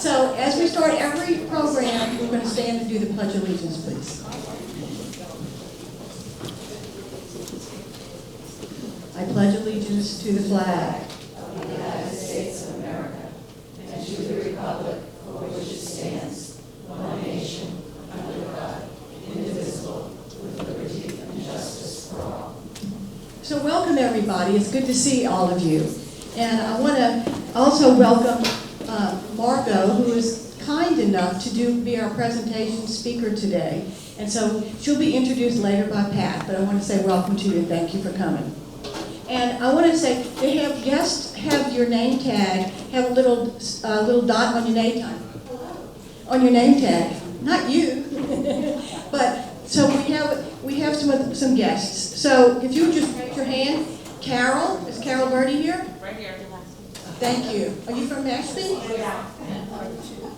So as we start every program, we're going to stand and do the Pledge of Allegiance, please. I pledge allegiance to the flag of the United States of America and to the republic for which it stands, one nation, under God, indivisible, with liberty and justice for all. So welcome everybody. It's good to see all of you. And I want to also welcome Margot, who is kind enough to be our presentation speaker today. And so she'll be introduced later by Pat, but I want to say welcome to you and thank you for coming. And I want to say, they have guests have your name tag, have a little dot on your name tag. On your name tag. Not you. But so we have some guests. So if you would just raise your hand. Carol, is Carol Birdie here? Right here. Thank you. Are you from Mashpee? Yeah.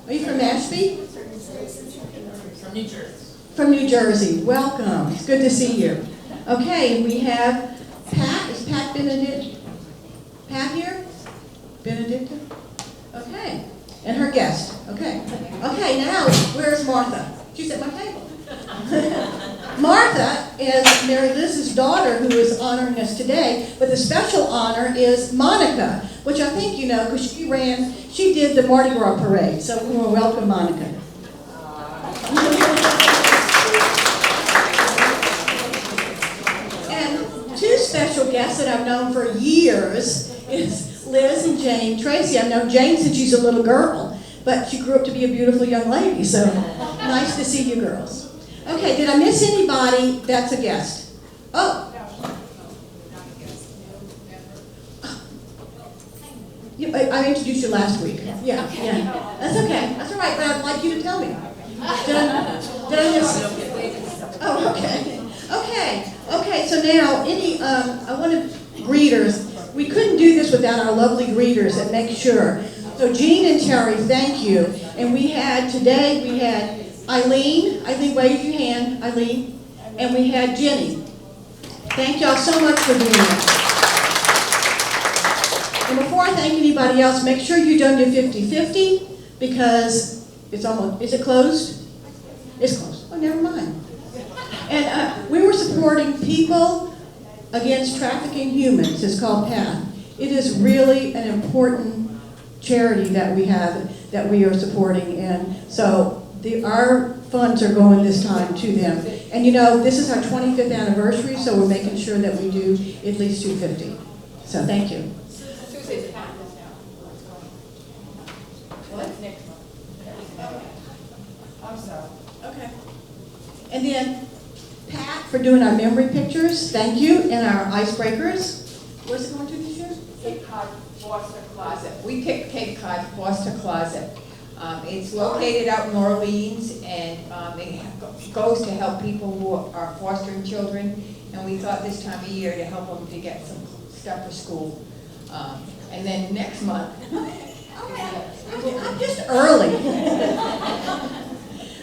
Are you from Mashpee? From New Jersey. From New Jersey. Welcome. It's good to see you. Okay, we have Pat. Is Pat Benedict? Pat here? Benedicta? Okay. And her guest. Okay. Okay, now, where's Martha? She's at my table. Martha is Mary Liz's daughter who is honoring us today, but the special honor is Monica, which I think you know because she did the Mardi Gras parade. So we want to welcome Monica. And two special guests that I've known for years is Liz and Jane Tracy. I've known Jane since she's a little girl, but she grew up to be a beautiful young lady, so nice to see you girls. Okay, did I miss anybody that's a guest? Oh. Yeah, I introduced you last week. Yeah. That's okay. That's all right, but I'd like you to tell me. Did I miss? Oh, okay. Okay, so now, I want to greeters. We couldn't do this without our lovely greeters that make sure. So Jean and Terry, thank you. And we had Eileen, wave your hand, Eileen, and we had Jenny. Thank y'all so much for doing that. And before I thank anybody else, make sure you've done your 50-50 because it's almost, is it closed? It's closed. Oh, never mind. And we were supporting People Against Trafficking Humans. It's called PATH. It is really an important charity that we have, that we are supporting, and so our funds are going this time to them. And you know, this is our 25th anniversary, so we're making sure that we do at least 250. So thank you. Tuesday's conference now. What's next month? I'm sorry. Okay. And then Pat for doing our memory pictures, thank you, and our icebreakers. Where's it going to this year? Cape Cod Foster Closet. We picked Cape Cod Foster Closet. It's located out in Orleans, and it goes to help people who are fostering children. And we thought this time of year to help them to get some stuff for school. And then next month. I'm just early.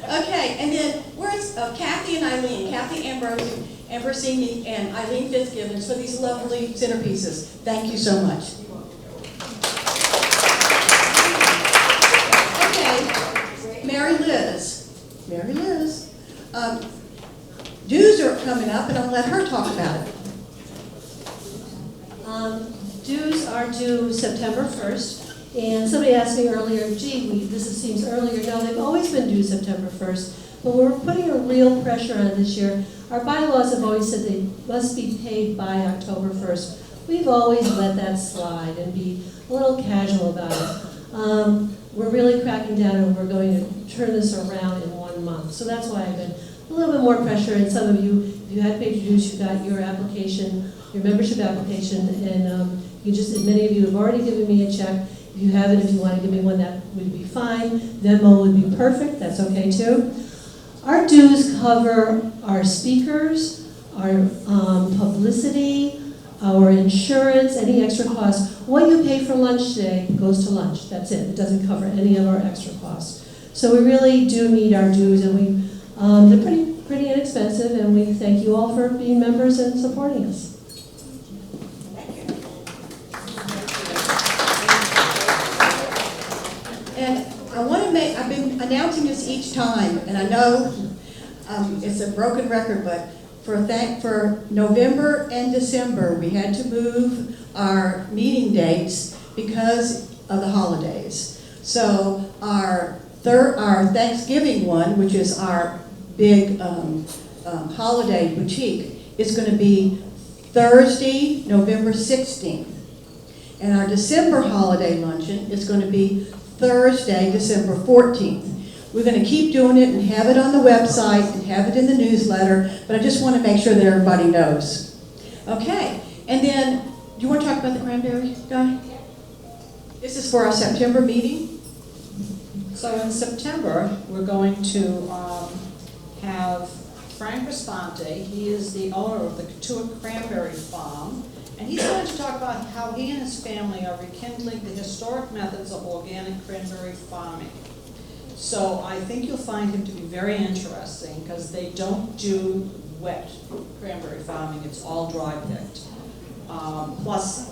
Okay, and then where's Kathy and Eileen? Kathy Ambrosini and Eileen Fitzgibbons for these lovely centerpieces. Thank you so much. Mary Liz. Dues are coming up, and I'll let her talk about it. Dues are due September 1st, and somebody asked me earlier, this seems earlier. No, they've always been due September 1st, but we're putting a real pressure on this year. Our bylaws have always said they must be paid by October 1st. We've always let that slide and be a little casual about it. We're really cracking down, and we're going to turn this around in 1 month. So that's why I've been a little bit more pressure. And some of you, if you had paid your dues, you got your application, your membership application, and many of you have already given me a check. If you haven't, if you want to give me one, that would be fine. Venmo would be perfect. That's okay too. Our dues cover our speakers, our publicity, our insurance, any extra costs. What you pay for lunch today goes to lunch. That's it. It doesn't cover any of our extra costs. So we really do need our dues, and they're pretty inexpensive, and we thank you all for being members and supporting us. And I've been announcing this each time, and I know it's a broken record, but for November and December, we had to move our meeting dates because of the holidays. So our Thanksgiving one, which is our big holiday boutique, is going to be Thursday, November 16th. And our December holiday luncheon is going to be Thursday, December 14th. We're going to keep doing it and have it on the website and have it in the newsletter, but I just want to make sure that everybody knows. Okay, and then, do you want to talk about the cranberry guy? This is for our September meeting. So in September, we're going to have Frank Respante. He is the owner of the Katuitt Cranberry Farm, and he's going to talk about how he and his family are rekindling the historic methods of organic cranberry farming. So I think you'll find him to be very interesting because they don't do wet cranberry farming, it's all dry picked. Plus,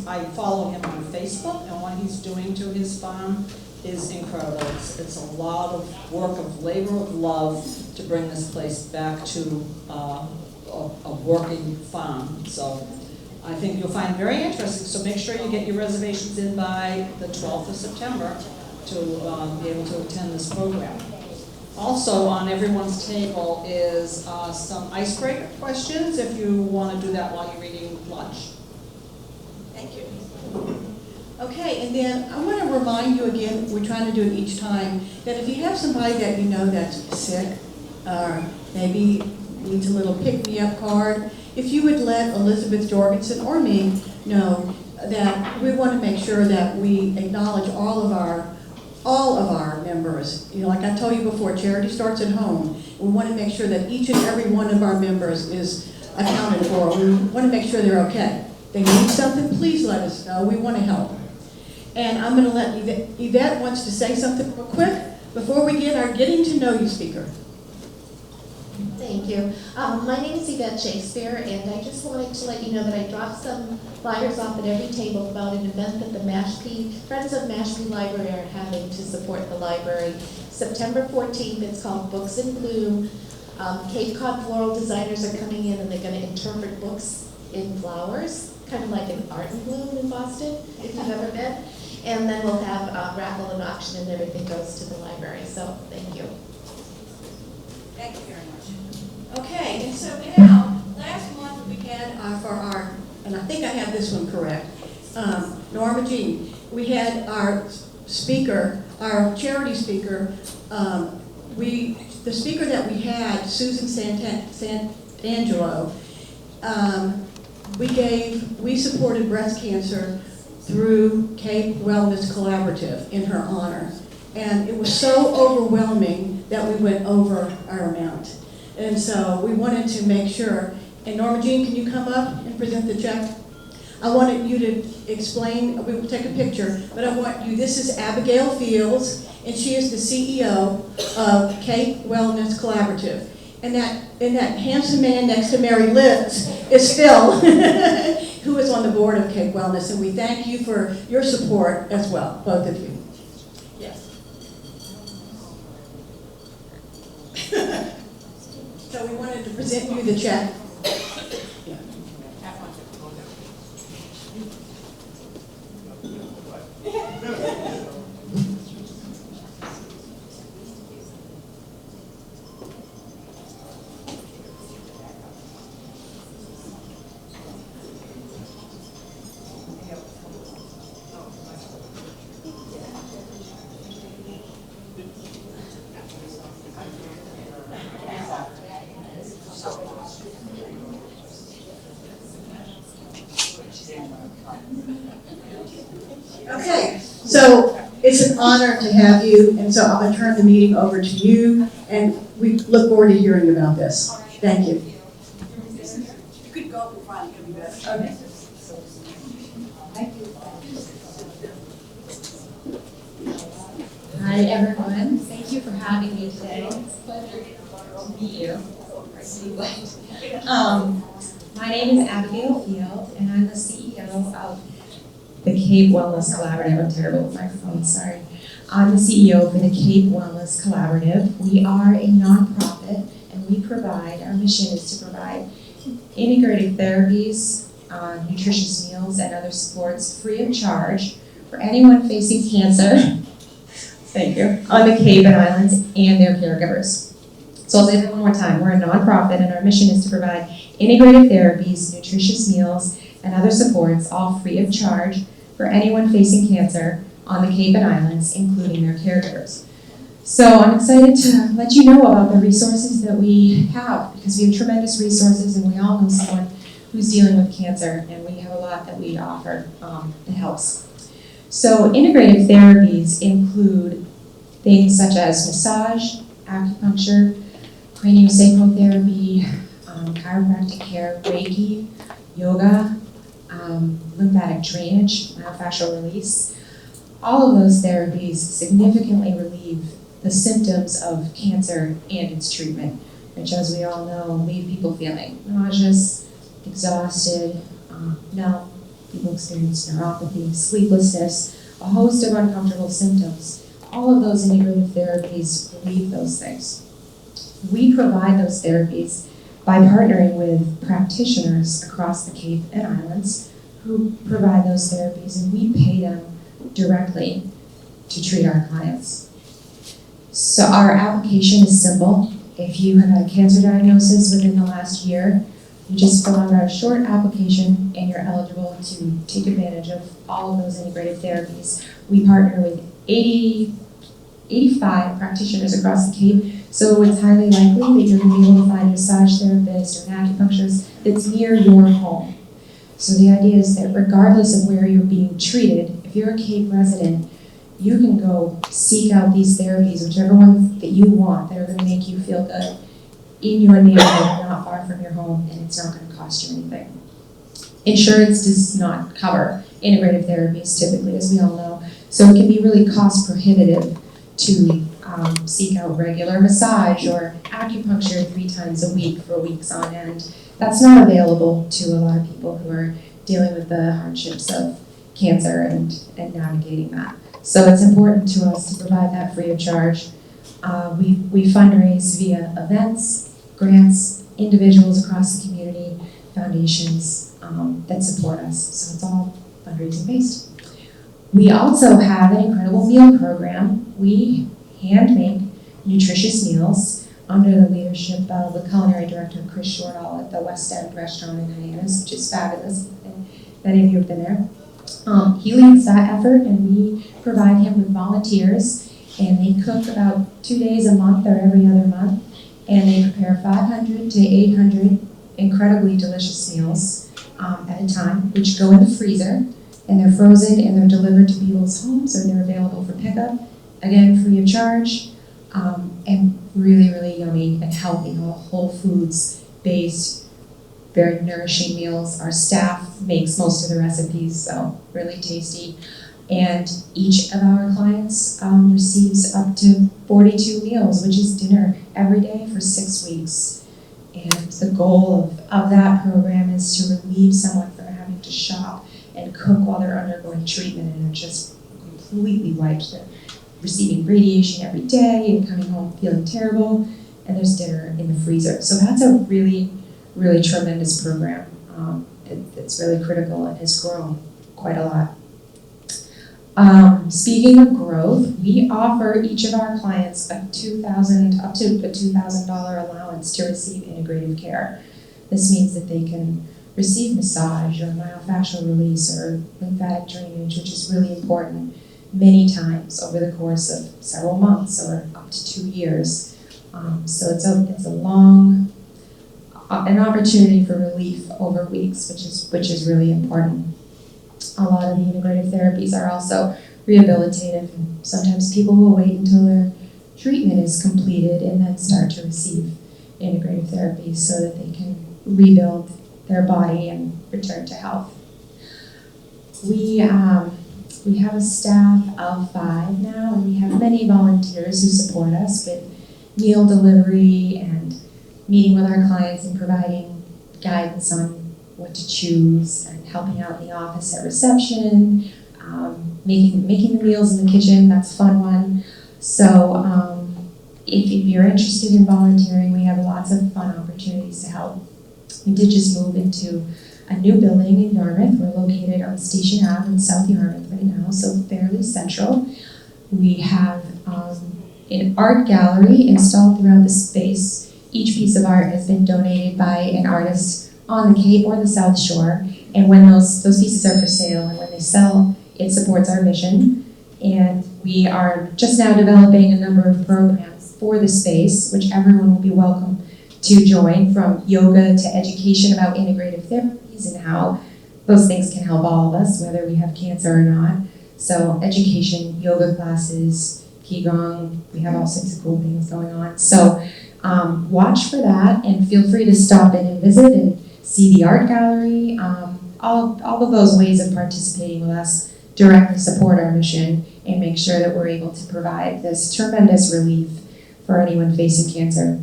I follow him on Facebook, and what he's doing to his farm is incredible. It's a lot of work, of labor, of love to bring this place back to a working farm. So I think you'll find it very interesting. So make sure you get your reservations in by the 12th of September to be able to attend this program. Also on everyone's table is some icebreaker questions if you want to do that while you're eating lunch. Thank you. Okay, and then I want to remind you again, we're trying to do it each time, that if you have somebody that you know that's sick, or maybe needs a little pick-me-up card, if you would let Elizabeth Jorgensen or me know that we want to make sure that we acknowledge all of our members. You know, like I told you before, charity starts at home. We want to make sure that each and every one of our members is accounted for. We want to make sure they're okay. If they need something, please let us know. We want to help. And I'm going to let Yvette wants to say something real quick before we get our getting to know you speaker. Thank you. My name is Yvette Shakespeare, and I just wanted to let you know that I dropped some flyers off at every table about an event that the Mashpee, Friends of Mashpee Library are having to support the library. September 14th, it's called Books in Bloom. Cape Cod floral designers are coming in, and they're going to interpret books in flowers, kind of like an art in bloom in Boston, if you've ever been. And then we'll have a raffle and auction, and everything goes to the library. So thank you. Thank you very much. Okay, and so now, last month we had and I think I have this one correct, Margot Cheel. We had our speaker, our charity speaker, the speaker that we had, Susan Santangelo, we supported breast cancer through Cape Wellness Collaborative in her honor. And it was so overwhelming that we went over our amount. And so we wanted to make sure, and Norma Jean, can you come up and present the check? I wanted you to explain, we will take a picture, but I want you, this is Abigail Fields, and she is the CEO of Cape Wellness Collaborative. And that handsome man next to Mary Liz is Phil, who is on the board of Cape Wellness, and we thank you for your support as well, both of you. Yes. So we wanted to present you the check. Yeah. Okay, so it's an honor to have you, and so I'm going to turn the meeting over to you, and we look forward to hearing about this. Thank you. You could go before I give you this. Okay. Thank you. Hi everyone, thank you for having me today. It's a pleasure to meet you. My name is Abigail Field, and I'm the CEO of the Cape Wellness Collaborative. I'm terrible with microphones, sorry. I'm the CEO for the Cape Wellness Collaborative. We are a nonprofit, and we provide, our mission is to provide integrative therapies, nutritious meals, and other supports free of charge for anyone facing cancer, thank you, on the Cape and Islands and their caregivers. So I'll say that one more time. We're a nonprofit, and our mission is to provide integrative therapies, nutritious meals, and other supports, all free of charge for anyone facing cancer on the Cape and Islands, including their caregivers. So I'm excited to let you know about the resources that we have, because we have tremendous resources, and we all know someone who's dealing with cancer, and we have a lot that we offer that helps. So integrative therapies include things such as massage, acupuncture, craniosacral therapy, chiropractic care, Reiki, yoga, lymphatic drainage, myofascial release. All of those therapies significantly relieve the symptoms of cancer and its treatment, which, as we all know, leave people feeling nauseous, exhausted, numb. People experience neuropathy, sleeplessness, a host of uncomfortable symptoms. All of those integrative therapies relieve those things. We provide those therapies by partnering with practitioners across the Cape and Islands who provide those therapies, and we pay them directly to treat our clients. So our application is simple. If you have had a cancer diagnosis within the last year, you just fill out our short application and you're eligible to take advantage of all of those integrative therapies. We partner with 85 practitioners across the Cape, so it's highly likely that you're going to be able to find a massage therapist or an acupuncturist that's near your home. So the idea is that regardless of where you're being treated, if you're a Cape resident, you can go seek out these therapies, whichever ones that you want, that are going to make you feel good in your neighborhood, not far from your home, and it's not going to cost you anything. Insurance does not cover integrative therapies typically, as we all know, so it can be really cost prohibitive to seek out regular massage or acupuncture 3 times a week for weeks on end. That's not available to a lot of people who are dealing with the hardships of cancer and navigating that. So it's important to us to provide that free of charge. We fundraise via events, grants, individuals across the community, foundations that support us. So it's all fundraising based. We also have an incredible meal program. We hand make nutritious meals under the leadership of the culinary director, Chris Shortall, at the West End restaurant in Hyannis, which is fabulous. And many of you have been there. He leads that effort, and we provide him with volunteers, and they cook about 2 days a month or every other month, and they prepare 500 to 800 incredibly delicious meals at a time, which go in the freezer, and they're frozen and they're delivered to people's homes, or they're available for pickup, again, free of charge, and really, really yummy and healthy, whole foods based, very nourishing meals. Our staff makes most of the recipes, so really tasty. And each of our clients receives up to 42 meals, which is dinner every day for 6 weeks. And the goal of that program is to relieve someone from having to shop and cook while they're undergoing treatment and are just completely wiped. They're receiving radiation every day and coming home feeling terrible, and there's dinner in the freezer. So that's a really, really tremendous program. It's really critical and has grown quite a lot. Speaking of growth, we offer each of our clients up to a $2,000 allowance to receive integrative care. This means that they can receive massage or myofascial release or lymphatic drainage, which is really important, many times over the course of several months or up to 2 years. So it's a long, an opportunity for relief over weeks, which is really important. A lot of the integrative therapies are also rehabilitative, and sometimes people will wait until their treatment is completed and then start to receive integrative therapies so that they can rebuild their body and return to health. We have a staff of 5 now, and we have many volunteers who support us with meal delivery and meeting with our clients and providing guidance on what to choose and helping out in the office at reception, making the meals in the kitchen. That's a fun one. So if you're interested in volunteering, we have lots of fun opportunities to help. We did just move into a new building in Yarmouth. We're located on Station Ave in South Yarmouth right now, so fairly central. We have an art gallery installed throughout the space. Each piece of art has been donated by an artist on the Cape or the South Shore, and when those pieces are for sale and when they sell, it supports our mission. And we are just now developing a number of programs for the space, which everyone will be welcome to join, from yoga to education about integrative therapies and how those things can help all of us, whether we have cancer or not. So education, yoga classes, Qigong, we have all sorts of cool things going on. So watch for that, and feel free to stop in and visit and see the art gallery. All of those ways of participating with us directly support our mission and make sure that we're able to provide this tremendous relief for anyone facing cancer.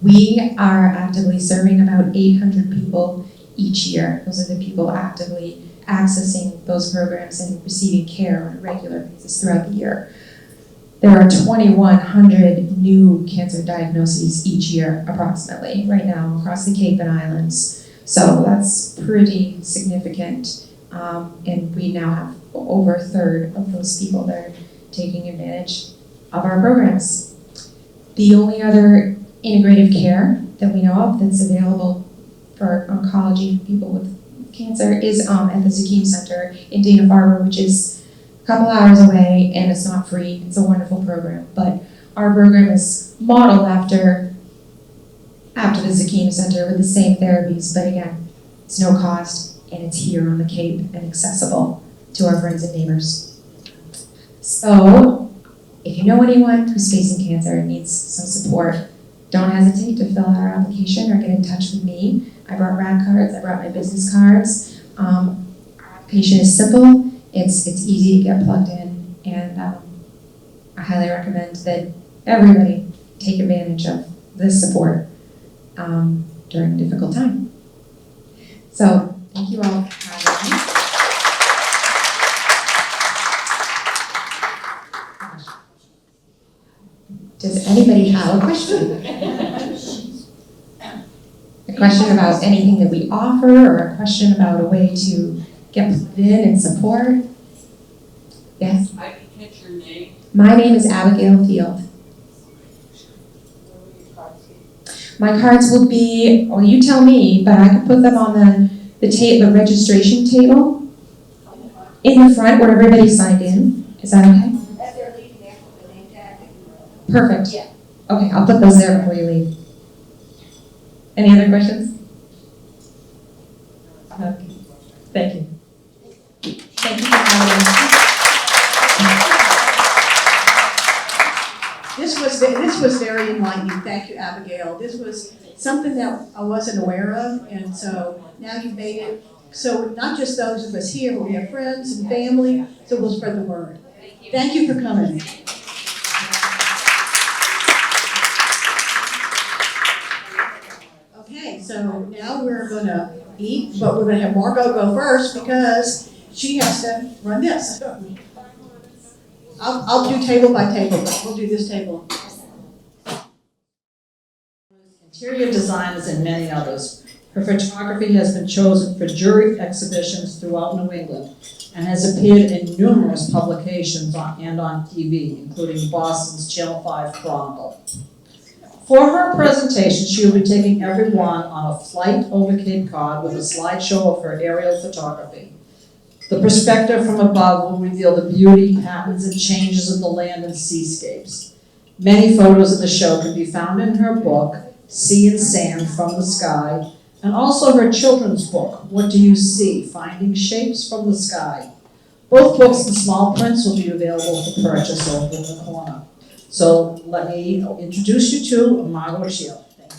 We are actively serving about 800 people each year. Those are the people actively accessing those programs and receiving care on a regular basis throughout the year. There are 2,100 new cancer diagnoses each year, approximately, right now across the Cape and Islands. So that's pretty significant. And we now have over a third of those people that are taking advantage of our programs. The only other integrative care that we know of that's available for oncology people with cancer is at the Zakim Center in Dana-Farber, which is a couple hours away, and it's not free. It's a wonderful program, but our program is modeled after the Zakim Center with the same therapies, but again, it's no cost, and it's here on the Cape and accessible to our friends and neighbors. So, if you know anyone who's facing cancer and needs some support, don't hesitate to fill out our application or get in touch with me. I brought RAD cards, I brought my business cards. Our application is simple, it's easy to get plugged in, and I highly recommend that everybody take advantage of this support during a difficult time. So, thank you all for having me. Does anybody have a question? A question about anything that we offer, or a question about a way to get plugged in and support? Yes? I can catch your name. My name is Abigail Field. My cards will be, well, you tell me, but I can put them on the registration table in the front where everybody signed in. Is that okay? As they're leaving after the name tag. Perfect. Yeah. Okay, I'll put those there before you leave. Any other questions? Okay. Thank you. Thank you for having us. This was very enlightening. Thank you, Abigail. This was something that I wasn't aware of, and so now you've made it so not just those of us here, but we have friends and family, so we'll spread the word. Thank you for coming. Okay, so now we're going to eat, but we're going to have Margot go first because she has to run this. I'll do table by table, but we'll do this table. Interior designers and many others. Her photography has been chosen for jury exhibitions throughout New England and has appeared in numerous publications and on TV, including Boston's Channel 5 Chronicle. For her presentation, she will be taking everyone on a flight over Cape Cod with a slideshow of her aerial photography. The perspective from above will reveal the beauty, patterns, and changes of the land and seascapes. Many photos of the show can be found in her book, Sea and Sand from the Sky, and also her children's book, What Do You See? Finding Shapes from the Sky. Both books in small prints will be available for purchase over in the corner. So let me introduce you to Margot Cheel. Thank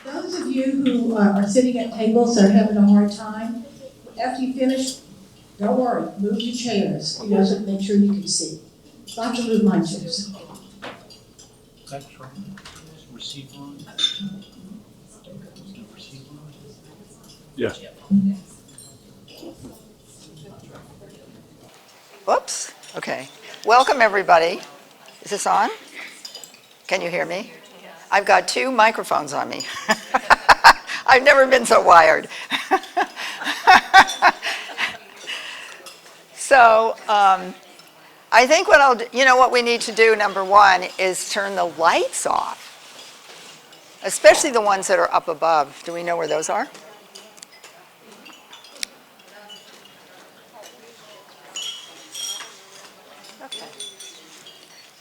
you. Those of you who are sitting at tables that are having a hard time, after you finish, don't worry, move your chairs, so make sure you can see. I have to move my chairs. That's right. Receipt line. Receipt line. Yes. Whoops, okay. Welcome, everybody. Is this on? Can you hear me? I've got 2 microphones on me. I've never been so wired. So I think what what we need to do, number 1, is turn the lights off, especially the ones that are up above. Do we know where those are? Okay.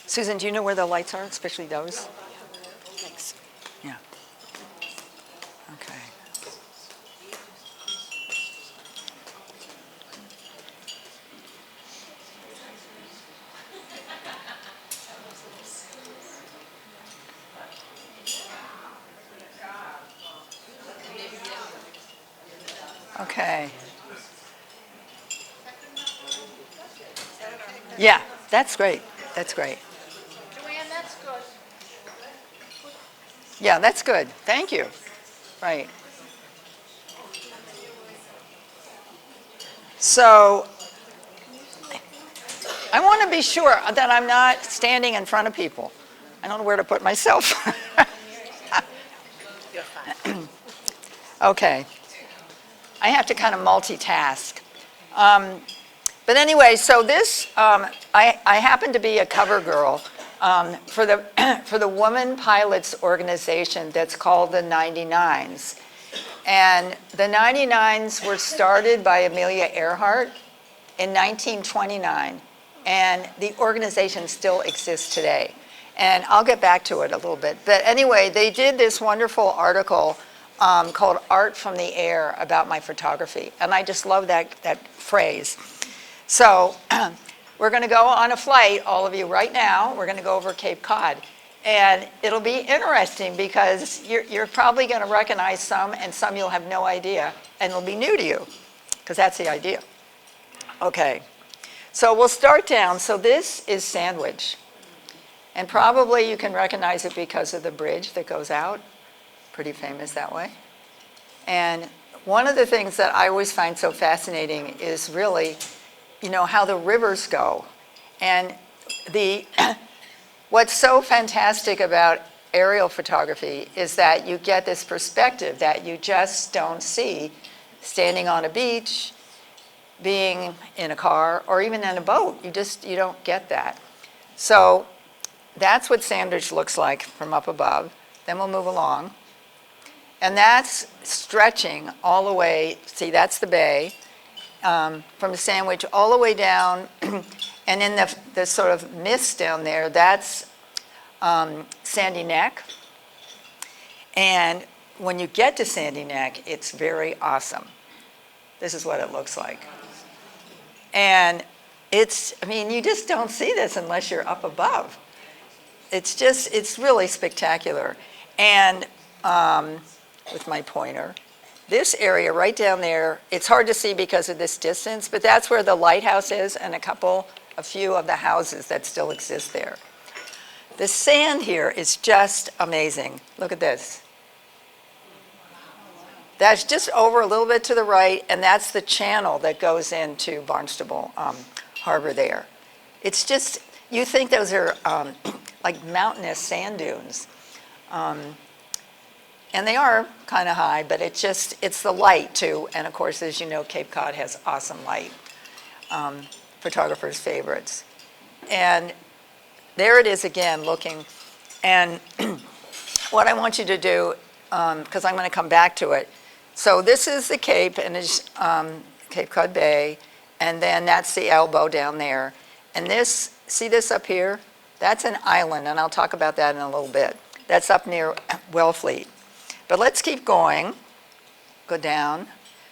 Susan, do you know where the lights are, especially those? Thanks. Yeah. Okay. Okay. Yeah, that's great. That's great. Joanne, that's good. Yeah, that's good. Thank you. Right. So I want to be sure that I'm not standing in front of people. I don't know where to put myself. Okay. I have to kind of multitask. But anyway, so this, I happen to be a cover girl for the Woman Pilots organization that's called the 99s. And the 99s were started by Amelia Earhart in 1929. And the organization still exists today. And I'll get back to it a little bit. But anyway, they did this wonderful article called Art from the Air about my photography. And I just love that phrase. So we're going to go on a flight, all of you, right now. We're going to go over Cape Cod. And it'll be interesting because you're probably going to recognize some, and some you'll have no idea. And it'll be new to you, because that's the idea. Okay. So we'll start down. So this is Sandwich. And probably you can recognize it because of the bridge that goes out. Pretty famous that way. And one of the things that I always find so fascinating is really, how the rivers go. And what's so fantastic about aerial photography is that you get this perspective that you just don't see standing on a beach, being in a car, or even in a boat. You don't get that. So that's what Sandwich looks like from up above. Then we'll move along. And that's stretching all the way, see, that's the bay, from the Sandwich all the way down, and in the sort of mist down there, that's Sandy Neck. And when you get to Sandy Neck, it's very awesome. This is what it looks like. And you just don't see this unless you're up above. It's really spectacular. And with my pointer, this area right down there, it's hard to see because of this distance, but that's where the lighthouse is and a few of the houses that still exist there. The sand here is just amazing. Look at this. That's just over a little bit to the right, and that's the channel that goes into Barnstable Harbor there. It's just, you think those are like mountainous sand dunes. And they are kind of high, but it's the light too. And of course, as you know, Cape Cod has awesome light, photographers' favorites. And there it is again looking. And what I want you to do, because I'm going to come back to it. So this is the Cape, and it's Cape Cod Bay, and then that's the elbow down there. And this, see this up here? That's an island, and I'll talk about that in a little bit. That's up near Wellfleet. But let's keep going, go down.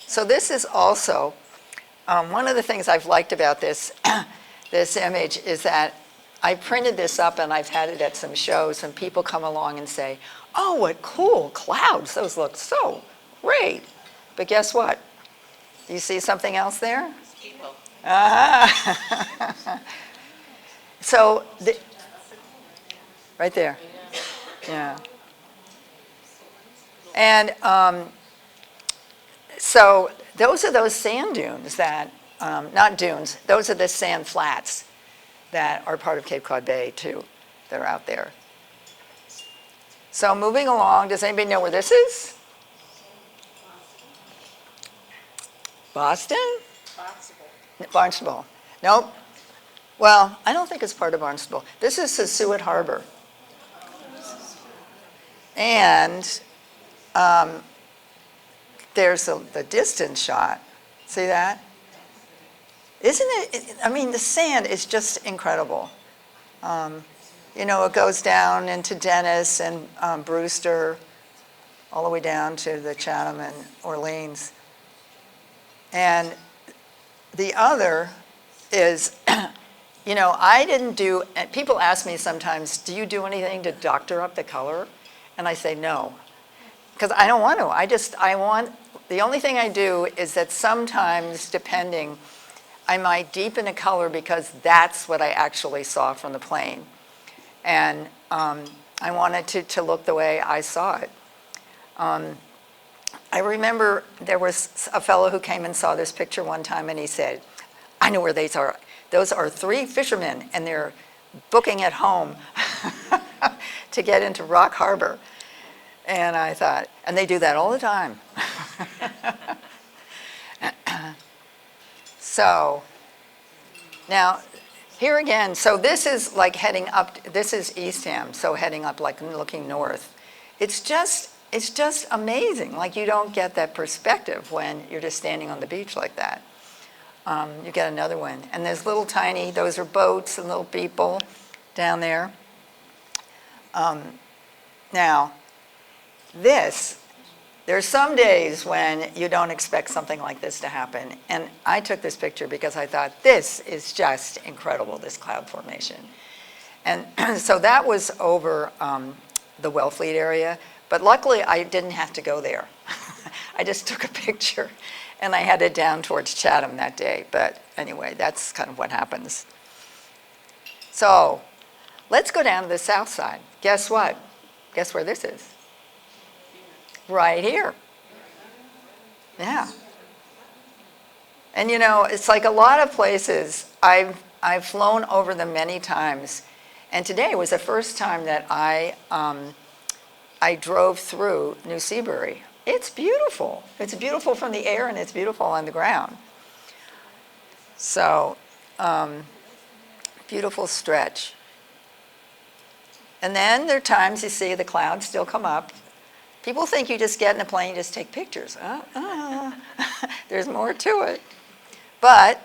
So this is also, one of the things I've liked about this, this image is that I printed this up and I've had it at some shows, and people come along and say, oh, what cool clouds, those look so great. But guess what? Do you see something else there? People. So, right there, yeah. And so those are those sand dunes that not dunes, those are the sand flats that are part of Cape Cod Bay too, that are out there. So moving along, does anybody know where this is? Boston? Barnstable. Nope. Well, I don't think it's part of Barnstable. This is Sassuat Harbor. And there's the distance shot. See that? Isn't it, I mean, the sand is just incredible. You know, it goes down into Dennis and Brewster, all the way down to the Chatham and Orleans. And the other is, you know, I didn't do, and people ask me sometimes, do you do anything to doctor up the color? And I say no, because I don't want to. I want, the only thing I do is that sometimes, depending, I might deepen a color because that's what I actually saw from the plane. And I wanted to look the way I saw it. I remember there was a fellow who came and saw this picture one time, and he said, I know where these are. Those are 3 fishermen, and they're booking at home to get into Rock Harbor. And I thought, and they do that all the time. So, now, here again, so this is like heading up, this is Eastham, so heading up, like looking north. It's just amazing. Like, you don't get that perspective when you're just standing on the beach like that. You get another one. And there's little tiny, those are boats and little people down there. Now, there's some days when you don't expect something like this to happen. And I took this picture because I thought, this is just incredible, this cloud formation. And so that was over the Wellfleet area. But luckily, I didn't have to go there. I just took a picture, and I headed down towards Chatham that day. But anyway, that's kind of what happens. So let's go down to the south side. Guess what? Guess where this is? Right here. Yeah. And you know, it's like a lot of places, I've flown over them many times. And today was the first time that I drove through New Seabury. It's beautiful. It's beautiful from the air, and it's beautiful on the ground. So, beautiful stretch. And then there are times you see the clouds still come up. People think you just get in a plane and just take pictures. There's more to it. But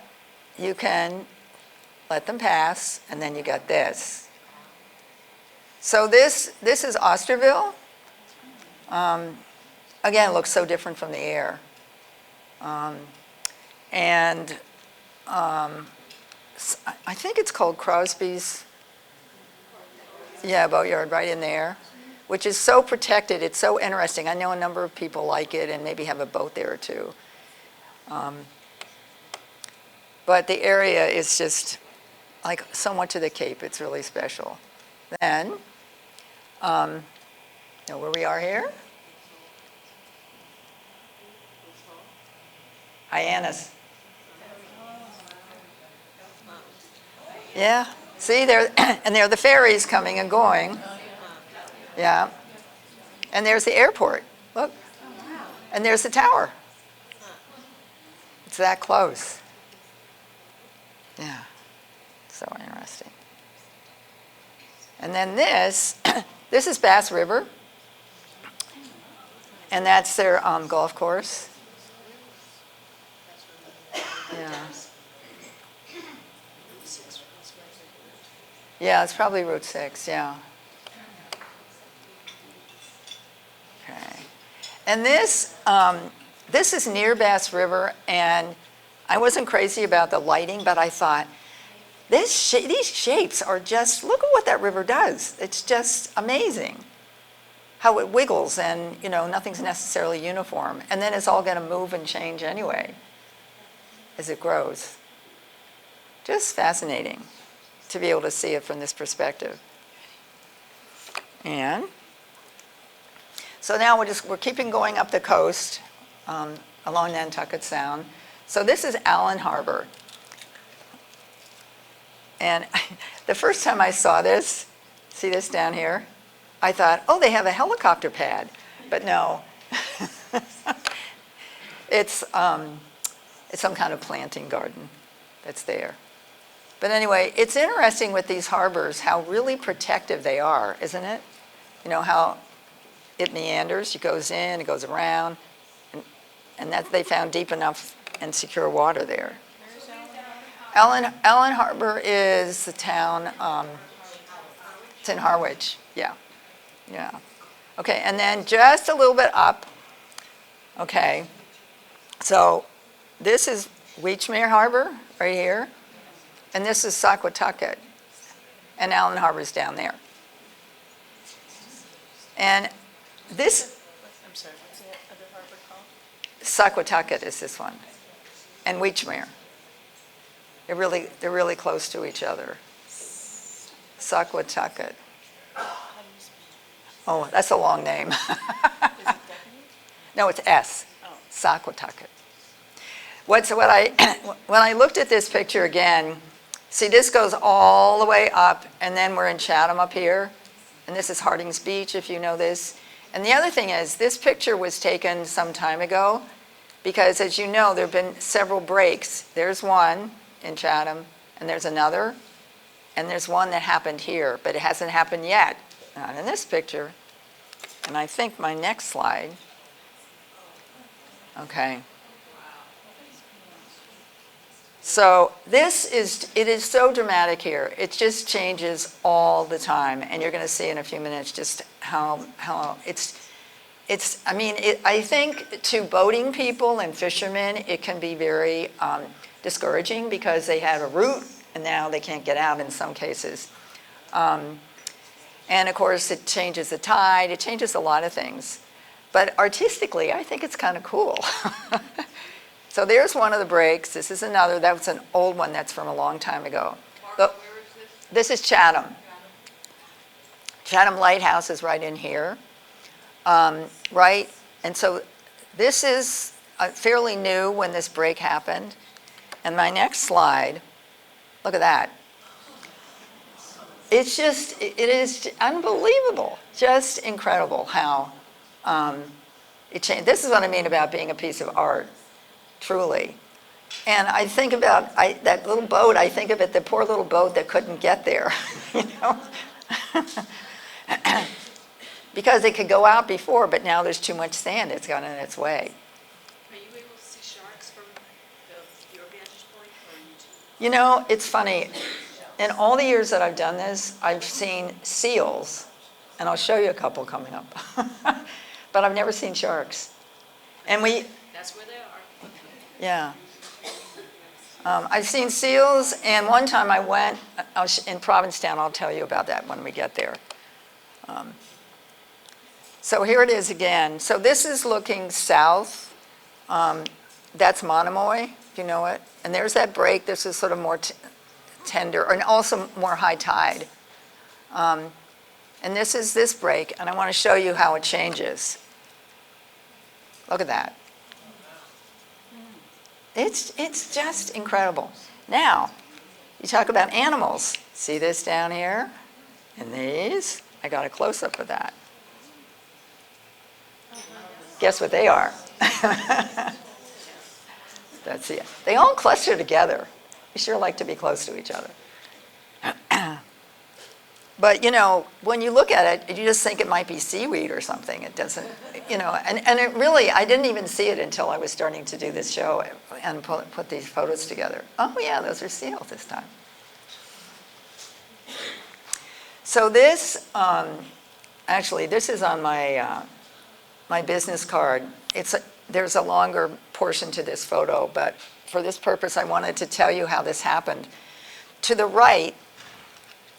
you can let them pass, and then you got this. So this is Osterville. Again, it looks so different from the air. And I think it's called Crosby's, boatyard right in there, which is so protected. It's so interesting. I know a number of people like it and maybe have a boat there or two. But the area is just like so much of the Cape. It's really special. Then, know where we are here? Hyannis. Yeah. See, there are the ferries coming and going. Yeah. And there's the airport. Look. And there's the tower. It's that close. Yeah. So interesting. And then this is Bass River. And that's their golf course. Yeah. Yeah, it's probably Route 6, yeah. Okay. And this is near Bass River, and I wasn't crazy about the lighting, but I thought, these shapes are just, look at what that river does. It's just amazing how it wiggles, and you know, nothing's necessarily uniform. And then it's all going to move and change anyway as it grows. Just fascinating to be able to see it from this perspective. And so now we're keeping going up the coast along Nantucket Sound. So this is Allen Harbor. And the first time I saw this, see this down here, I thought, oh, they have a helicopter pad. But no, it's some kind of planting garden that's there. But anyway, it's interesting with these harbors how really protective they are, isn't it? You know how it meanders, it goes in, it goes around, and that they found deep enough and secure water there. Allen Harbor is the town, it's in Harwich, yeah. Okay, and then just a little bit up, okay, so this is Weechmere Harbor right here, and this is Saquatucket, and Allen Harbor's down there. And this, I'm sorry, what's the other harbor called? Saquatucket is this one, and Weechmere. They're really close to each other. Saquatucket. Oh, that's a long name. No, it's S. Saquatucket. When I looked at this picture again, see, this goes all the way up, and then we're in Chatham up here, and this is Harding's Beach, if you know this. And the other thing is, this picture was taken some time ago, because as you know, there have been several breaks. There's one in Chatham, and there's another, and there's one that happened here, but it hasn't happened yet. Not in this picture. And I think my next slide, okay. So it is so dramatic here. It just changes all the time, and you're going to see in a few minutes just how I think to boating people and fishermen, it can be very discouraging because they have a route, and now they can't get out in some cases. And of course, it changes the tide. It changes a lot of things. But artistically, I think it's kind of cool. So there's one of the breaks. This is another. That was an old one that's from a long time ago. But where is this? This is Chatham. Chatham Lighthouse is right in here. Right? And so this is fairly new when this break happened. And my next slide, look at that. It is unbelievable, just incredible how it changed. This is what I mean about being a piece of art, truly. And I think about that little boat, I think of it, the poor little boat that couldn't get there, you know? Because it could go out before, but now there's too much sand, it's gone in its way. Are you able to see sharks from your vantage point? You know, it's funny. In all the years that I've done this, I've seen seals, and I'll show you a couple coming up. But I've never seen sharks. And That's where they are. yeah. I've seen seals, and one time I went in Provincetown. I'll tell you about that when we get there. So here it is again. So this is looking south. That's Monomoy, if you know it. And there's that break. This is sort of more tender, and also more high tide. And this is this break, and I want to show you how it changes. Look at that. It's just incredible. Now, you talk about animals. See this down here? And these? I got a close-up of that. Guess what they are? That's it. They all cluster together. We sure like to be close to each other. But, you know, when you look at it, you just think it might be seaweed or something. It doesn't, you know, and it really, I didn't even see it until I was starting to do this show and put these photos together. Oh, yeah, those are seals this time. So this, actually, this is on my, my business card. There's a longer portion to this photo, but for this purpose, I wanted to tell you how this happened. To the right,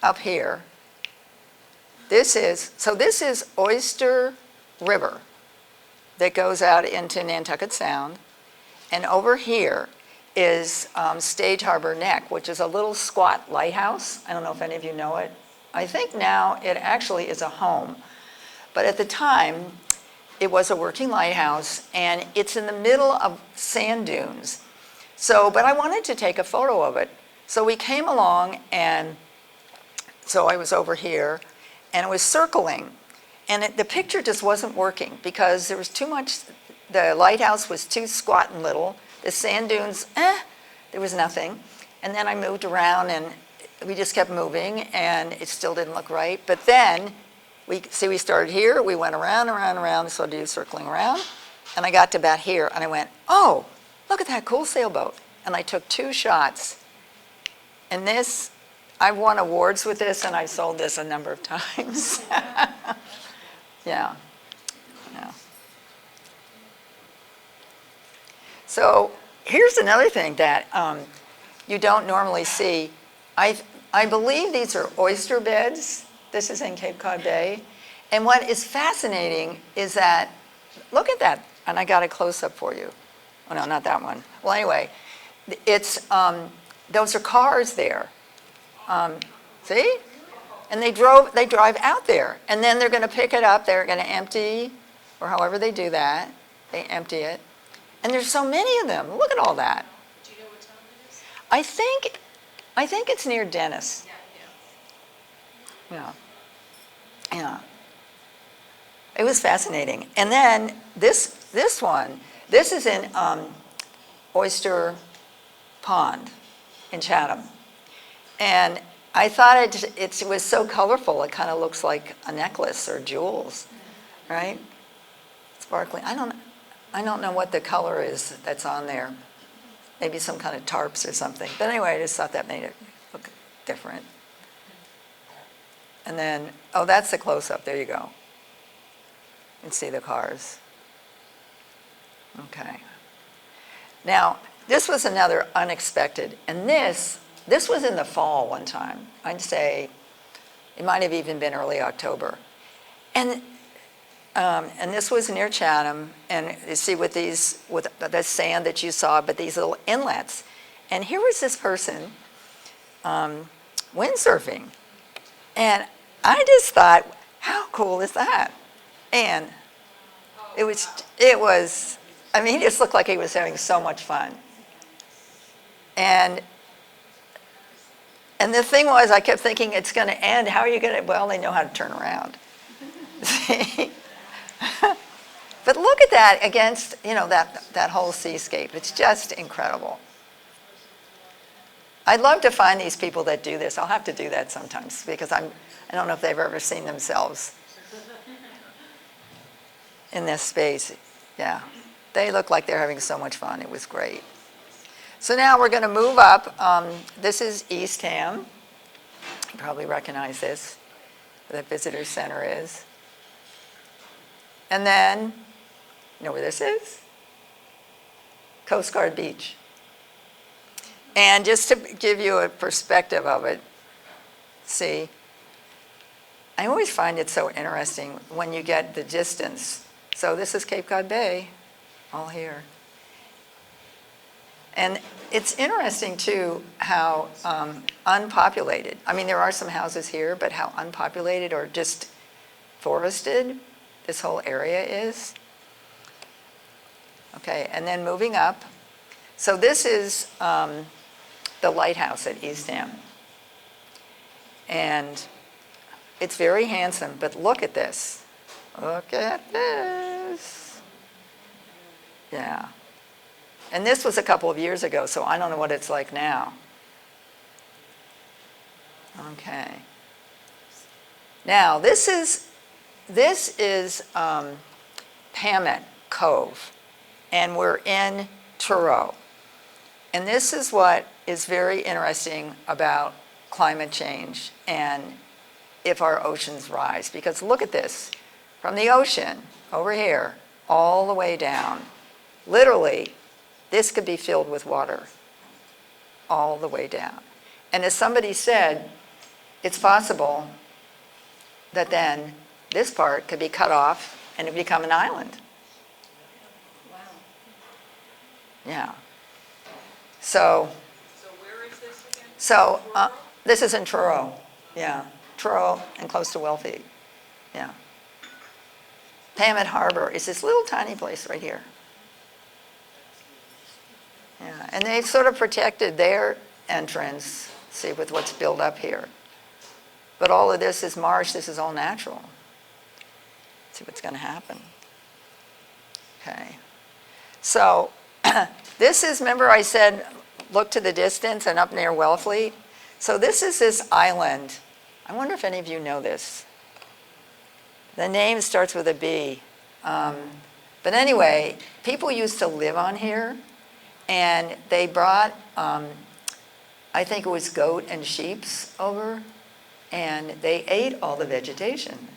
up here, this is Oyster River that goes out into Nantucket Sound. And over here is Stage Harbor Neck, which is a little squat lighthouse. I don't know if any of you know it. I think now it actually is a home. But at the time, it was a working lighthouse, and it's in the middle of sand dunes. So, but I wanted to take a photo of it. So we came along, and so I was over here, and it was circling. And the picture just wasn't working because there was too much, the lighthouse was too squat and little. The sand dunes, there was nothing. And then I moved around, and we just kept moving, and it still didn't look right. But then, we started here, we went around, so I did circling around, and I got to about here, and I went, oh, look at that cool sailboat. And I took 2 shots. And this, I've won awards with this, and I've sold this a number of times. Yeah. So here's another thing that you don't normally see. I believe these are oyster beds. This is in Cape Cod Bay. And what is fascinating is that, look at that. And I got a close-up for you. Oh, no, not that one. Well, anyway, it's, those are cars there. See? And they drive out there. And then they're going to pick it up. They're going to empty, or however they do that. They empty it. And there's so many of them. Look at all that. Do you know what town it is? I think it's near Dennis. Yeah. It was fascinating. And then this one, this is in Oyster Pond in Chatham. And I thought it was so colorful. It kind of looks like a necklace or jewels, right? Sparkling. I don't know what the color is that's on there. Maybe some kind of tarps or something. But anyway, I just thought that made it look different. And then, oh, that's the close-up. There you go. You can see the cars. Okay. Now, this was another unexpected. And this was in the fall one time. I'd say it might have even been early October. And this was near Chatham. And you see with the sand that you saw, but these little inlets. And here was this person windsurfing. And I just thought, how cool is that? And it was, I mean, he just looked like he was having so much fun. And the thing was, I kept thinking, it's going to end. How are you going to, well, they know how to turn around. But look at that against, that whole seascape. It's just incredible. I'd love to find these people that do this. I'll have to do that sometimes because I don't know if they've ever seen themselves in this space. Yeah, they look like they're having so much fun. It was great. So now we're going to move up. This is Eastham. You probably recognize this, where the visitor center is. And then, you know where this is? Coast Guard Beach. And just to give you a perspective of it, see, I always find it so interesting when you get the distance. So this is Cape Cod Bay, all here. And it's interesting, too, how unpopulated. I mean, there are some houses here, but how unpopulated or just forested this whole area is. Okay, and then moving up. So this is the lighthouse at Eastham. And it's very handsome, but look at this. Look at this. Yeah. And this was a couple of years ago, so I don't know what it's like now. Okay. Now, this is Pamet Cove, and we're in Truro. And this is what is very interesting about climate change and if our oceans rise. Because look at this. From the ocean, over here, all the way down, literally, this could be filled with water all the way down. And as somebody said, it's possible that then this part could be cut off and it become an island. Wow. Yeah. So where is this again? So this is in Truro. Yeah. Truro and close to Wellfleet. Yeah. Pamet Harbor is this little tiny place right here. Yeah, and they've sort of protected their entrance, see, with what's built up here. But all of this is marsh, this is all natural. See what's going to happen. Okay. So this is, remember I said, look to the distance and up near Wellfleet? So this is this island. I wonder if any of you know this. The name starts with a B. But anyway, people used to live on here, and they brought, I think it was goat and sheeps over, and they ate all the vegetation.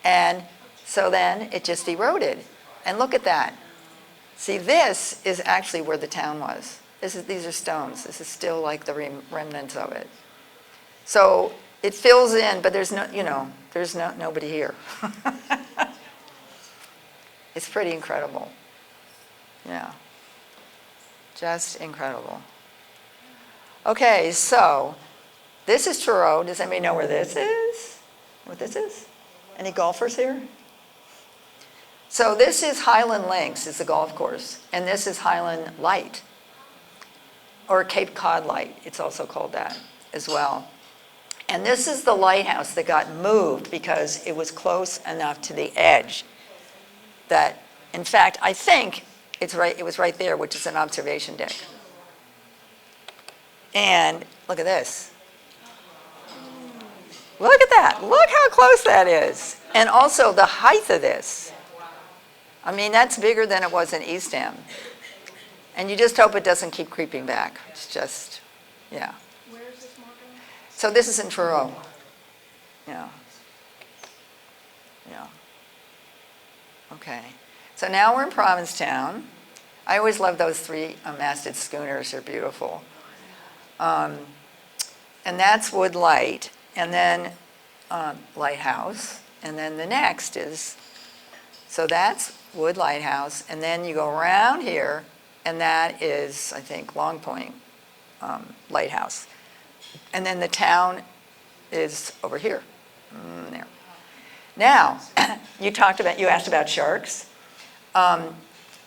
And so then it just eroded. And look at that. See, this is actually where the town was. These are stones. This is still like the remnants of it. So it fills in, but there's nobody here. It's pretty incredible. Yeah. Just incredible. Okay, so this is Truro. Does anybody know where this is? What this is? Any golfers here? So this is Highland Links, is the golf course, and this is Highland Light, or Cape Cod Light, it's also called that as well. And this is the lighthouse that got moved because it was close enough to the edge that, in fact, I think it was right there, which is an observation deck. And look at this. Look at that. Look how close that is. And also the height of this. I mean, that's bigger than it was in East End. And you just hope it doesn't keep creeping back. It's just, yeah. Where is this, Margot? So this is in Truro. Yeah. Yeah. Okay. So now we're in Provincetown. I always love those three-masted schooners. They're beautiful. And that's Wood Light, and then Lighthouse. And then the next is, so that's Wood Lighthouse, and then you go around here, and that is, I think, Long Point Lighthouse. And then the town is over here, there. Now, you asked about sharks.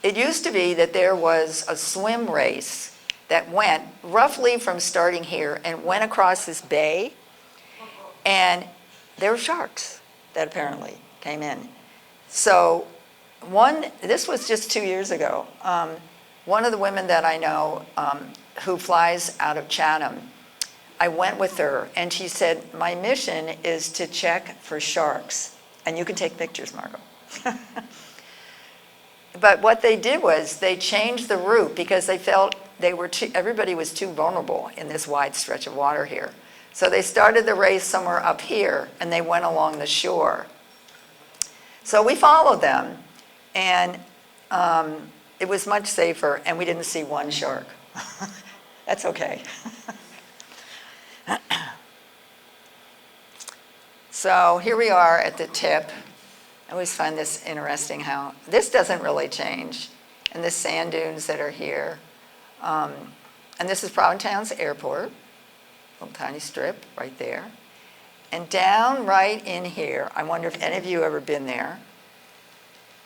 It used to be that there was a swim race that went roughly from starting here and went across this bay, and there were sharks that apparently came in. So this was just 2 years ago. One of the women that I know who flies out of Chatham, I went with her, and she said, my mission is to check for sharks. And you can take pictures, Margot. But what they did was they changed the route because they felt everybody was too vulnerable in this wide stretch of water here. So they started the race somewhere up here, and they went along the shore. So we followed them, and it was much safer, and we didn't see one shark. That's okay. So here we are at the tip. I always find this interesting how this doesn't really change. And the sand dunes that are here. And this is Provincetown's airport, little tiny strip right there. And down right in here, I wonder if any of you ever been there,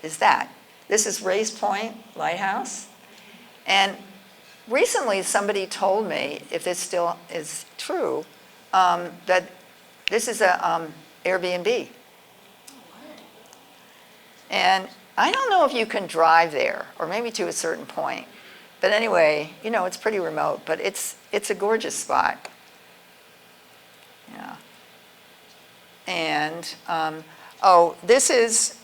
is that. This is Race Point Lighthouse. And recently somebody told me, if this still is true, that this is a Airbnb. And I don't know if you can drive there, or maybe to a certain point. But anyway, it's pretty remote, but it's a gorgeous spot. Yeah. And, this is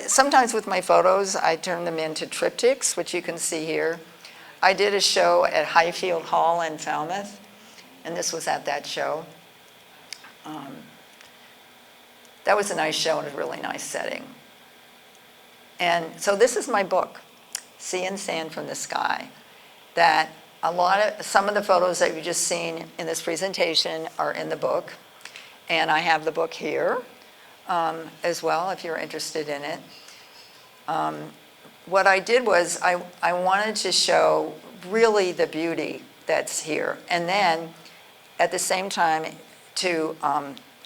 sometimes with my photos, I turn them into triptychs, which you can see here. I did a show at Highfield Hall in Falmouth, and this was at that show. That was a nice show and a really nice setting. And so this is my book, Sea and Sand from the Sky, that some of the photos that you've just seen in this presentation are in the book. And I have the book here as well, if you're interested in it. What I did was I wanted to show really the beauty that's here. And then at the same time to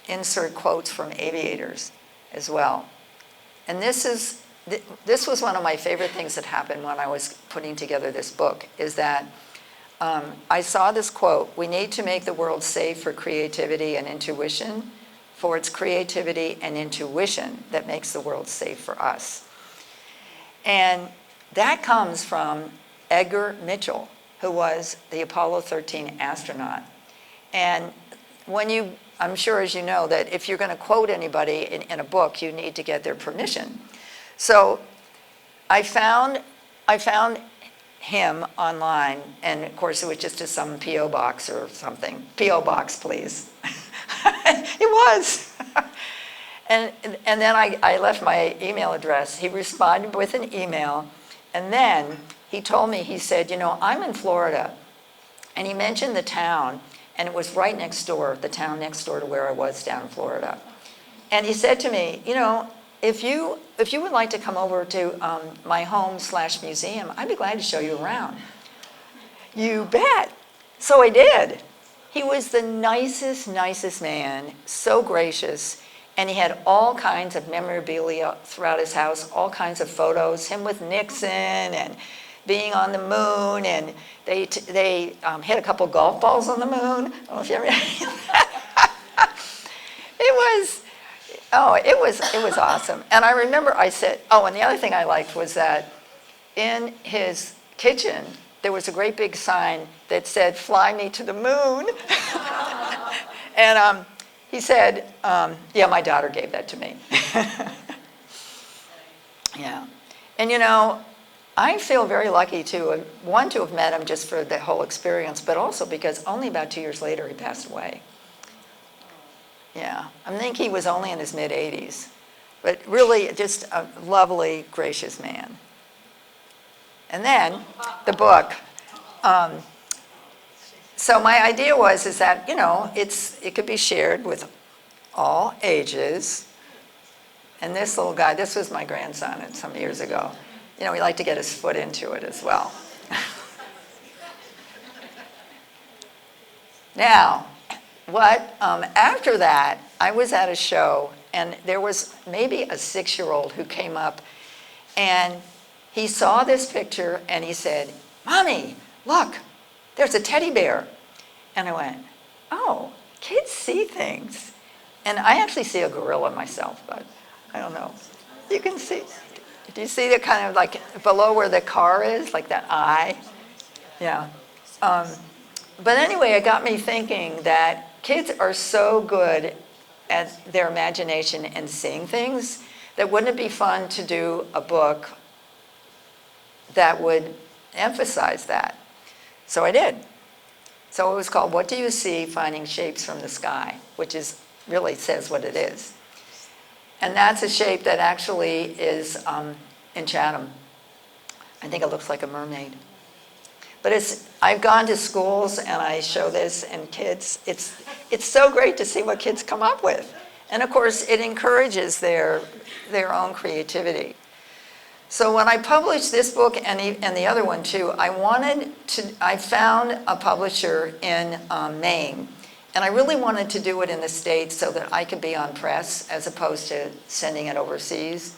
insert quotes from aviators as well. And this this was one of my favorite things that happened when I was putting together this book, is that I saw this quote: "We need to make the world safe for creativity and intuition, for it's creativity and intuition that makes the world safe for us." And that comes from Edgar Mitchell, who was the Apollo 13 astronaut. And I'm sure as you know, that if you're going to quote anybody in a book, you need to get their permission. So I found him online, and of course it was just to some P.O. box or something. P.O. box, please. It was. And then I left my email address. He responded with an email, and then he told me, he said, I'm in Florida. And he mentioned the town, and it was right next door, the town next door to where I was down in Florida. And he said to me, if you would like to come over to my home/museum, I'd be glad to show you around. You bet. So I did. He was the nicest man, so gracious, and he had all kinds of memorabilia throughout his house, all kinds of photos, him with Nixon and being on the moon, and they hit a couple golf balls on the moon. I don't know if you ever it was awesome. And I remember I said, and the other thing I liked was that in his kitchen, there was a great big sign that said, "Fly me to the moon." And he said, yeah, my daughter gave that to me. Yeah. And I feel very lucky to have met him just for the whole experience, but also because only about 2 years later he passed away. Yeah, I think he was only in his mid-80s, but really just a lovely, gracious man. And then the book. So my idea is that it could be shared with all ages. And this little guy, this was my grandson some years ago. He liked to get his foot into it as well. Now, after that, I was at a show, and there was maybe a 6-year-old who came up, and he saw this picture, and he said, "Mommy, look, there's a teddy bear." And I went, "Oh, kids see things." And I actually see a gorilla myself, but I don't know. You can see. Do you see the kind of like below where the car is, like that eye? Yeah. But anyway, it got me thinking that kids are so good at their imagination and seeing things that wouldn't it be fun to do a book that would emphasize that? So I did. So it was called "What Do You See? Finding Shapes from the Sky," which really says what it is. And that's a shape that actually is in Chatham. I think it looks like a mermaid. But I've gone to schools and I show this, and kids, it's so great to see what kids come up with. And of course, it encourages their own creativity. So when I published this book and the other one too, I found a publisher in Maine. And I really wanted to do it in the States so that I could be on press as opposed to sending it overseas.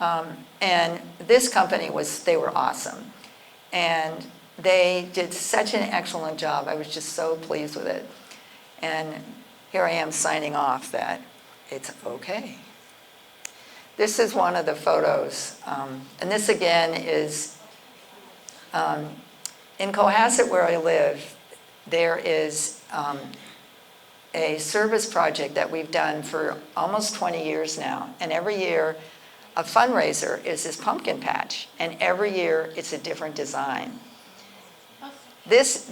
And this company they were awesome. And they did such an excellent job. I was just so pleased with it. And here I am signing off that it's okay. This is one of the photos. And this again is, in Cohasset where I live, there is a service project that we've done for almost 20 years now. And every year, a fundraiser is this pumpkin patch. And every year, it's a different design. This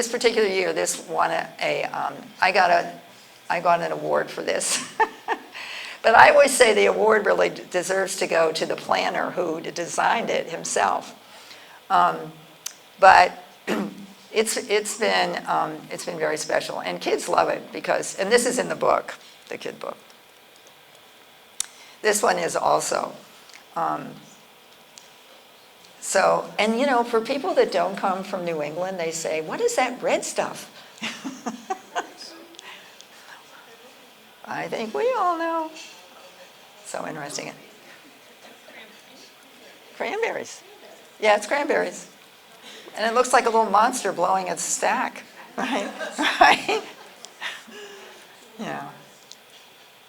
particular year, this won I got an award for this. But I always say the award really deserves to go to the planner who designed it himself. But it's been very special, and kids love it and this is in the book, the kid book. This one is also. And for people that don't come from New England, they say, "What is that red stuff?" I think we all know. So interesting. Cranberries. Yeah, it's cranberries. And it looks like a little monster blowing its stack, right? Right? Yeah.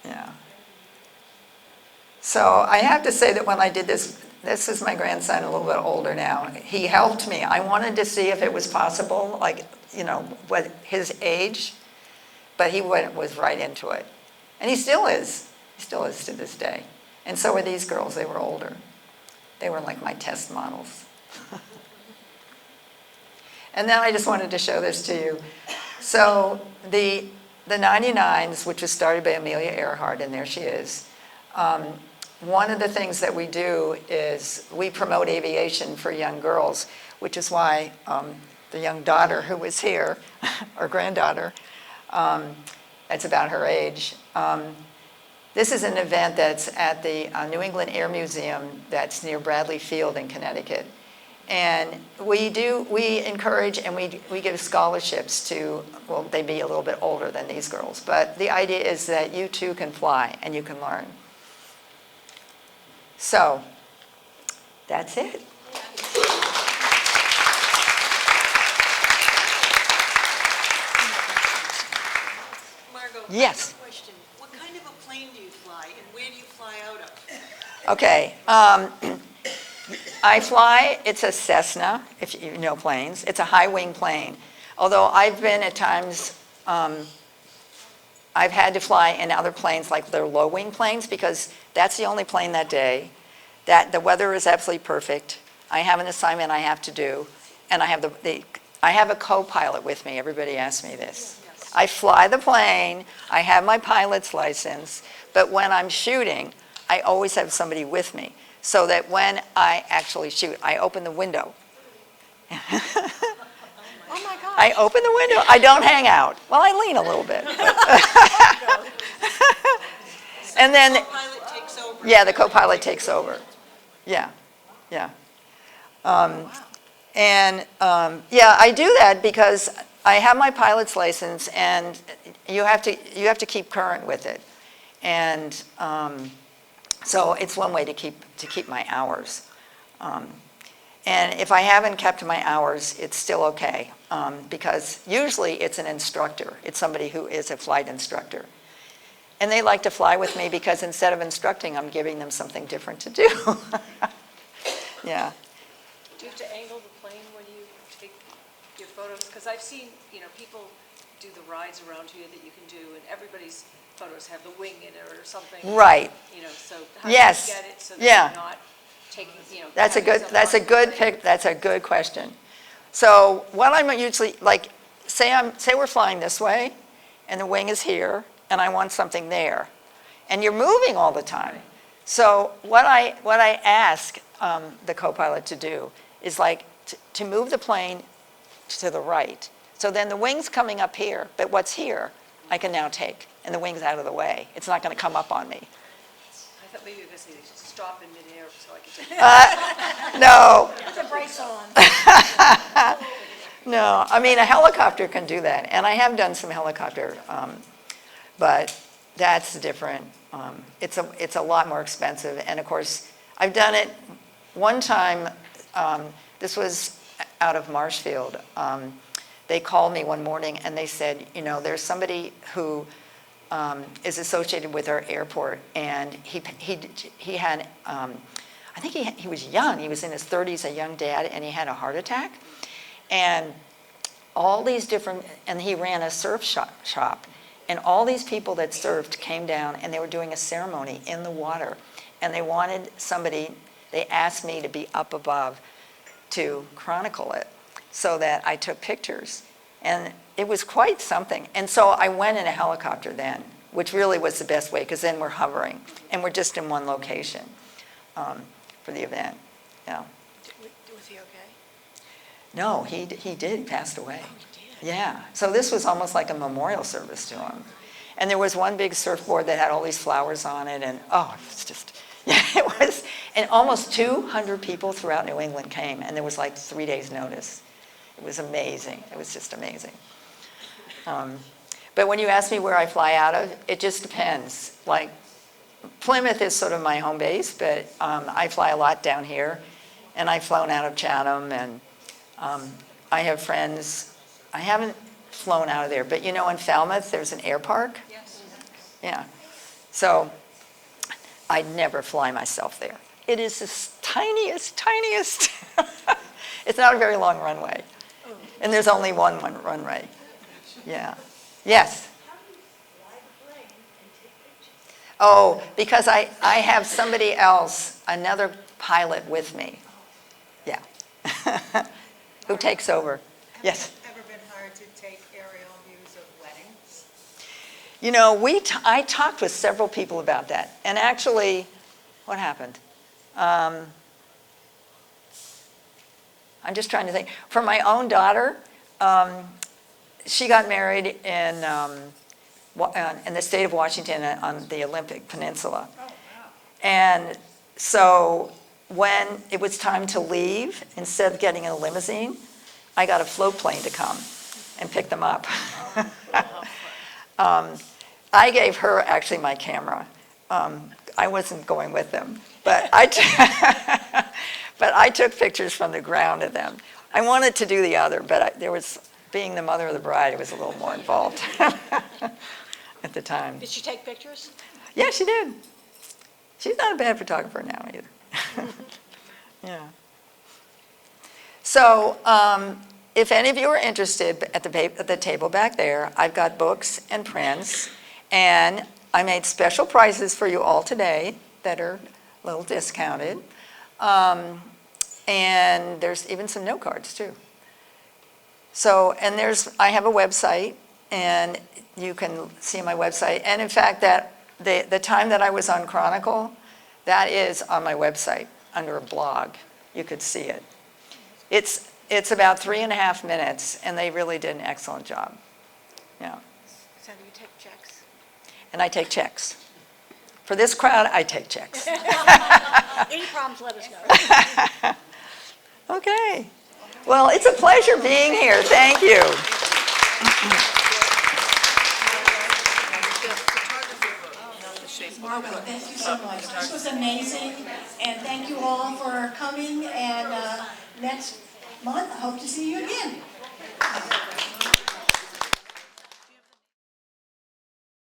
Yeah. So I have to say that when I did this, this is my grandson, a little bit older now. He helped me. I wanted to see if it was possible, like, what his age, but he was right into it. And he still is. He still is to this day. And so were these girls. They were older. They were like my test models. And then I just wanted to show this to you. So the 99s, which was started by Amelia Earhart, and there she is, one of the things that we do is we promote aviation for young girls, which is why the young daughter who was here, or granddaughter, that's about her age. This is an event that's at the New England Air Museum that's near Bradley Field in Connecticut. And we encourage and we give scholarships to, well, they be a little bit older than these girls, but the idea is that you too can fly and you can learn. So, that's it. Margot, Yes. I have a question. What kind of a plane do you fly, and where do you fly out of? Okay. I fly, it's a Cessna, if you know planes. It's a high-wing plane. Although I've been at times, I've had to fly in other planes like they're low-wing planes because that's the only plane that day. That the weather is absolutely perfect. I have an assignment I have to do, and I have I have a co-pilot with me. Everybody asks me this. I fly the plane. I have my pilot's license, but when I'm shooting, I always have somebody with me, so that when I actually shoot, I open the window. Oh my God. I open the window. I don't hang out. Well, I lean a little bit. And then, The co-pilot takes over. yeah, the co-pilot takes over. Yeah, yeah. Yeah, I do that because I have my pilot's license, and you have to keep current with it, and so it's one way to keep my hours. And if I haven't kept my hours, it's still okay, because usually it's an instructor. It's somebody who is a flight instructor. And they like to fly with me because instead of instructing, I'm giving them something different to do. Yeah. Do you have to angle the plane when you take your photos? Because I've seen, people do the rides around here that you can do, and everybody's photos have the wing in it or something. Right. So how Yes. do you get it so that Yeah. you're not taking, That's a good question. So what I'm usually, like, say we're flying this way, and the wing is here, and I want something there, and you're moving all the time. So what I ask the co-pilot to do is like to move the plane to the right. So then the wing's coming up here, but what's here I can now take, and the wing's out of the way. It's not going to come up on me. I thought maybe you were going to say stop in midair so I could No. put the brakes on. No, I mean, a helicopter can do that, and I have done some helicopter, but that's different. It's a lot more expensive, and of course, I've done it one time. This was out of Marshfield. They called me one morning, and they said, there's somebody who is associated with our airport, and he had, I think he was young. He was in his 30s, a young dad, and he had a heart attack. And all these different, and he ran a surf shop, and all these people that surfed came down, and they were doing a ceremony in the water, and they wanted somebody, they asked me to be up above to chronicle it, so that I took pictures, and it was quite something. And so I went in a helicopter then, which really was the best way, because then we're hovering, and we're just in one location for the event. Yeah. Was he okay? No, he did. He passed away. Oh, he did? Yeah. So this was almost like a memorial service to him. And there was one big surfboard that had all these flowers on it, and oh, it was just, yeah, it was. And almost 200 people throughout New England came, and there was like 3 days' notice. It was amazing. It was just amazing. But when you ask me where I fly out of, it just depends. Like, Plymouth is sort of my home base, but I fly a lot down here. And I've flown out of Chatham, and I have friends. I haven't flown out of there, but you know in Falmouth, there's an air park? Yes. Yeah. So I'd never fly myself there. It is the tiniest. It's not a very long runway. And there's only one runway. Yeah. Yes? Oh, because I have somebody else, another pilot with me. Yeah. Who takes over. Yes? Ever been hired to take aerial views of weddings? You know, I talked with several people about that. And actually, what happened? I'm just trying to think. For my own daughter, she got married in the state of Washington on the Olympic Peninsula. Oh, wow. And so when it was time to leave, instead of getting a limousine, I got a float plane to come and pick them up. I gave her actually my camera. I wasn't going with them, but I took pictures from the ground of them. I wanted to do the other, but being the mother of the bride, it was a little more involved at the time. Did she take pictures? Yeah, she did. She's not a bad photographer now either. Yeah. So if any of you are interested, at the table back there, I've got books and prints, and I made special prices for you all today that are a little discounted. And there's even some note cards too. So, and I have a website, and you can see my website. And in fact, that the time that I was on Chronicle, that is on my website under a blog. You could see it. It's about 3.5 minutes, and they really did an excellent job. Yeah. So do you take checks? And I take checks. For this crowd, I take checks. Any problems, let us know. Okay. Well, it's a pleasure being here. Thank you. Margot, thank you so much. This was amazing, and thank you all for coming, and next month, I hope to see you again.